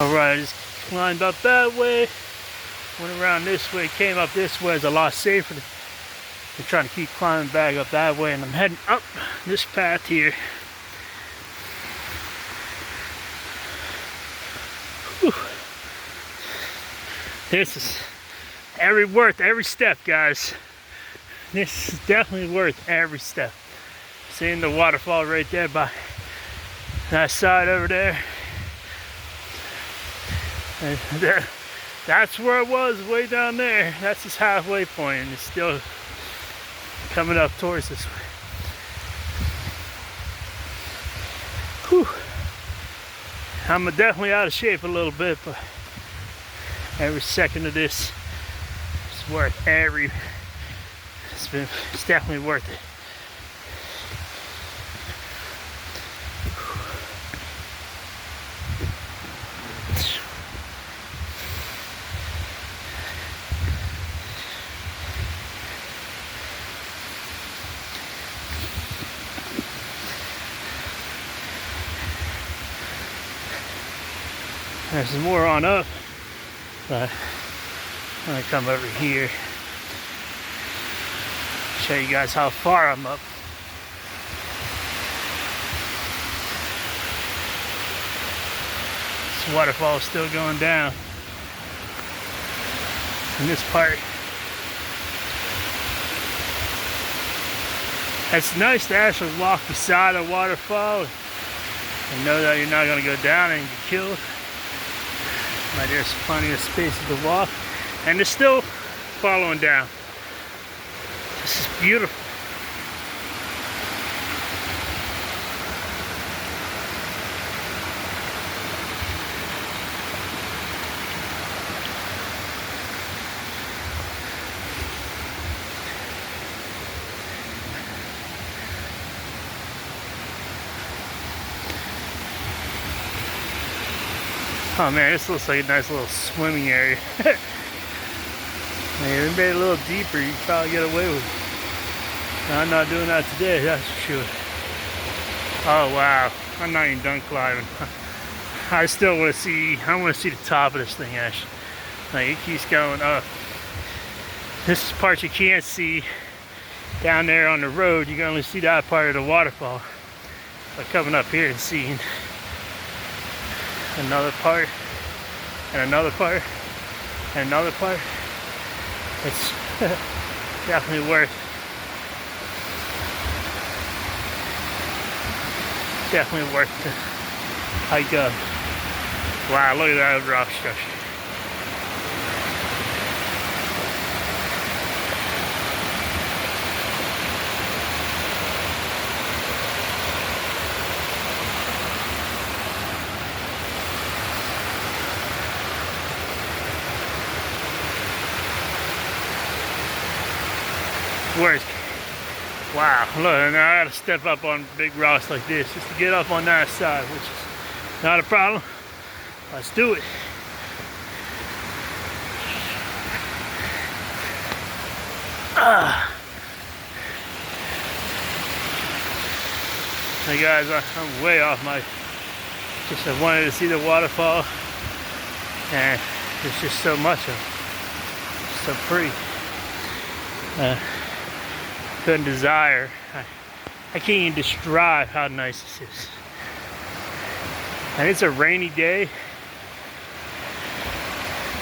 Alright, I just climbed up that way, went around this way, came up this way. It's a lot safer than trying to keep climbing back up that way, and I'm heading up this path here. Whew. This is worth every step, guys. This is definitely worth every step. Seeing the waterfall right there by that side over there. And that's where it was, way down there. That's his halfway point, and it's still coming up towards this way. Whew. I'm definitely out of shape a little bit, but every second of this is worth it's definitely worth it. There's some more on up, but I'm gonna come over here, show you guys how far I'm up. This waterfall is still going down. In this part, it's nice to actually walk beside a waterfall and know that you're not gonna go down and get killed. But there's plenty of spaces to walk, and it's still following down. This is beautiful. Oh man, this looks like a nice little swimming area. Man, if it made it a little deeper, you could probably get away with it. I'm not doing that today, that's for sure. Oh wow, I'm not even done climbing. I still want to see, I want to see the top of this thing actually. Like, it keeps going up. This is part you can't see down there on the road. You can only see that part of the waterfall. But coming up here and seeing another part, and another part, and another part. It's definitely worth the hike up. Wow, look at that rock structure. Where's, wow, look, and I gotta step up on big rocks like this just to get up on that side, which is not a problem. Let's do it. Hey guys, I'm way off my, I wanted to see the waterfall, and there's just so much of it. It's so pretty. Couldn't desire. I can't even describe how nice this is. And it's a rainy day,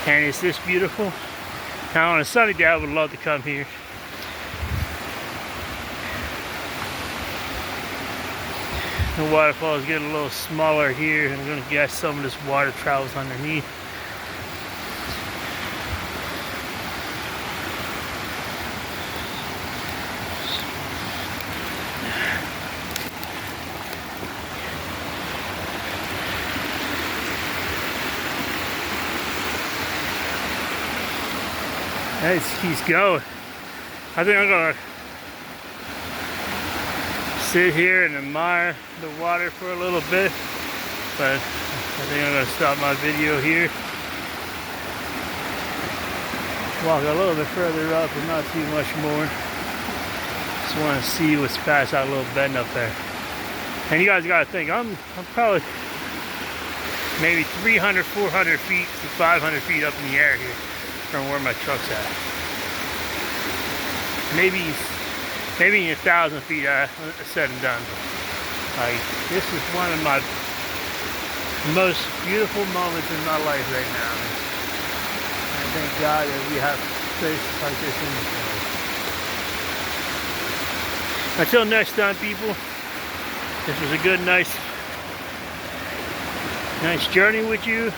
and it's this beautiful. Now on a sunny day, I would love to come here. The waterfall is getting a little smaller here, and I'm gonna guess some of this water travels underneath. It keeps going. I think I'm gonna sit here and admire the water for a little bit, but I think I'm gonna stop my video here. Walk a little bit further up, but not too much more. Just want to see what's past that little bend up there. And you guys gotta think, I'm probably maybe 300, 400 feet to 500 feet up in the air here from where my truck's at. Maybe 1,000 feet said and done. Like, this is one of my most beautiful moments in my life right now. I thank God that we have places like this in this world. Until next time, people, this was a good, nice journey with you.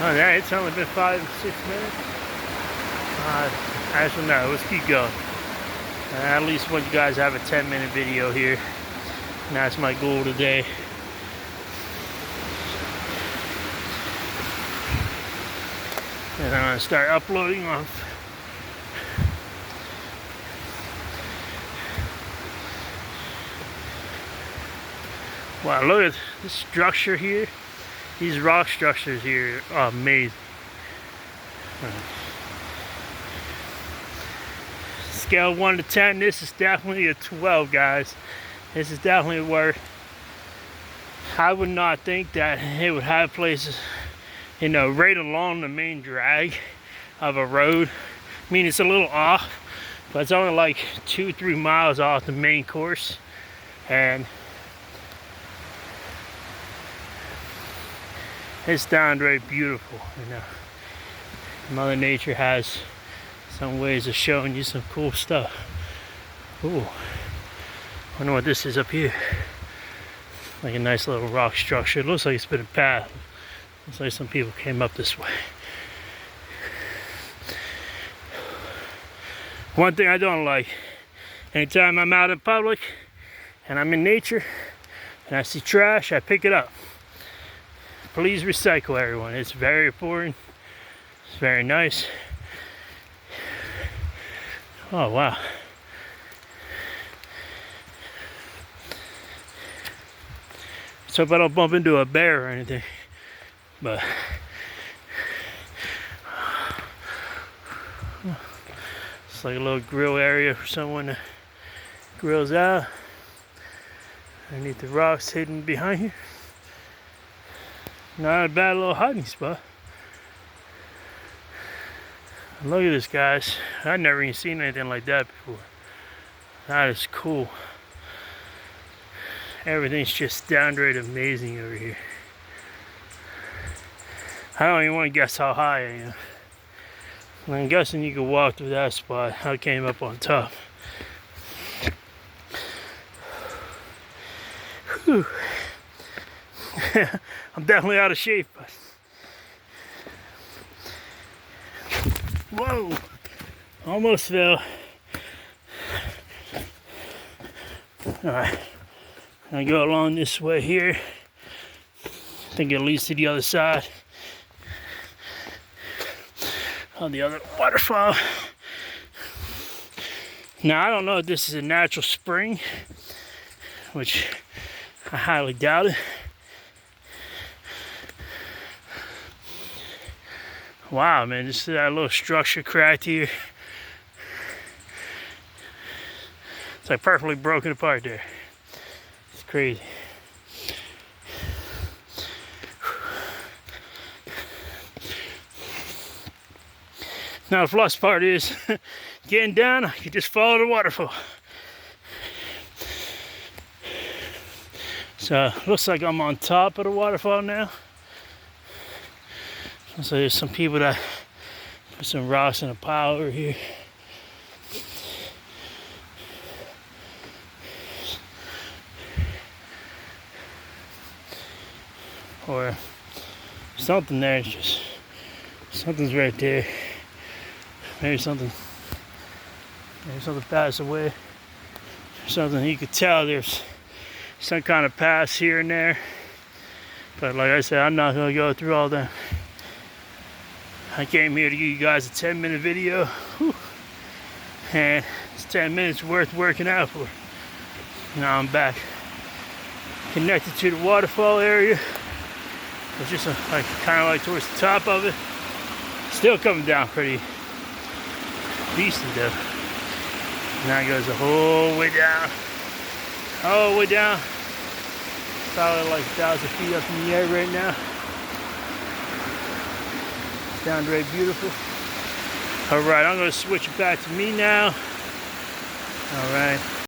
Oh, yeah, it's only been 5 or 6 minutes. Actually, no, let's keep going. I at least want you guys to have a 10-minute video here. And that's my goal today. And I'm going to start uploading on. Wow, look at this structure here. These rock structures here are amazing. Scale 1 to 10, this is definitely a 12, guys. This is definitely where I would not think that it would have places, you know, right along the main drag of a road. I mean, it's a little off, but it's only like 2-3 miles off the main course. And it's downright beautiful, you know. Mother Nature has some ways of showing you some cool stuff. Ooh, I wonder what this is up here. Like a nice little rock structure. It looks like it's been a path. Looks like some people came up this way. One thing I don't like, anytime I'm out in public and I'm in nature and I see trash, I pick it up. Please recycle, everyone. It's very important. It's very nice. Oh, wow. Let's hope I don't bump into a bear or anything. But it's like a little grill area for someone that grills out. Underneath the rocks hidden behind you. Not a bad little hiding spot. Look at this, guys. I've never even seen anything like that before. That is cool. Everything's just downright amazing over here. I don't even want to guess how high I am. I'm guessing you could walk through that spot. I came up on top. Whew. I'm definitely out of shape. But whoa! Almost fell. Alright. I go along this way here. I think it leads to the other side. On the other waterfall. Now, I don't know if this is a natural spring, which I highly doubt it. Wow, man, just that little structure cracked here. It's like perfectly broken apart there. It's crazy. Now the plus part is getting down, you just follow the waterfall. So looks like I'm on top of the waterfall now. So there's some people that put some rocks in a pile over here. Or something there, just something's right there. Maybe something passed away. Or something you could tell there's some kind of pass here and there. But like I said, I'm not gonna go through all that. I came here to give you guys a 10-minute video. Whew. And it's 10 minutes worth working out for. Now I'm back. Connected to the waterfall area. It's just like kind of like towards the top of it. Still coming down pretty decent though. Now it goes the whole way down. All the way down. Probably like 1,000 feet up in the air right now. Downright beautiful. All right, I'm gonna switch it back to me now. All right.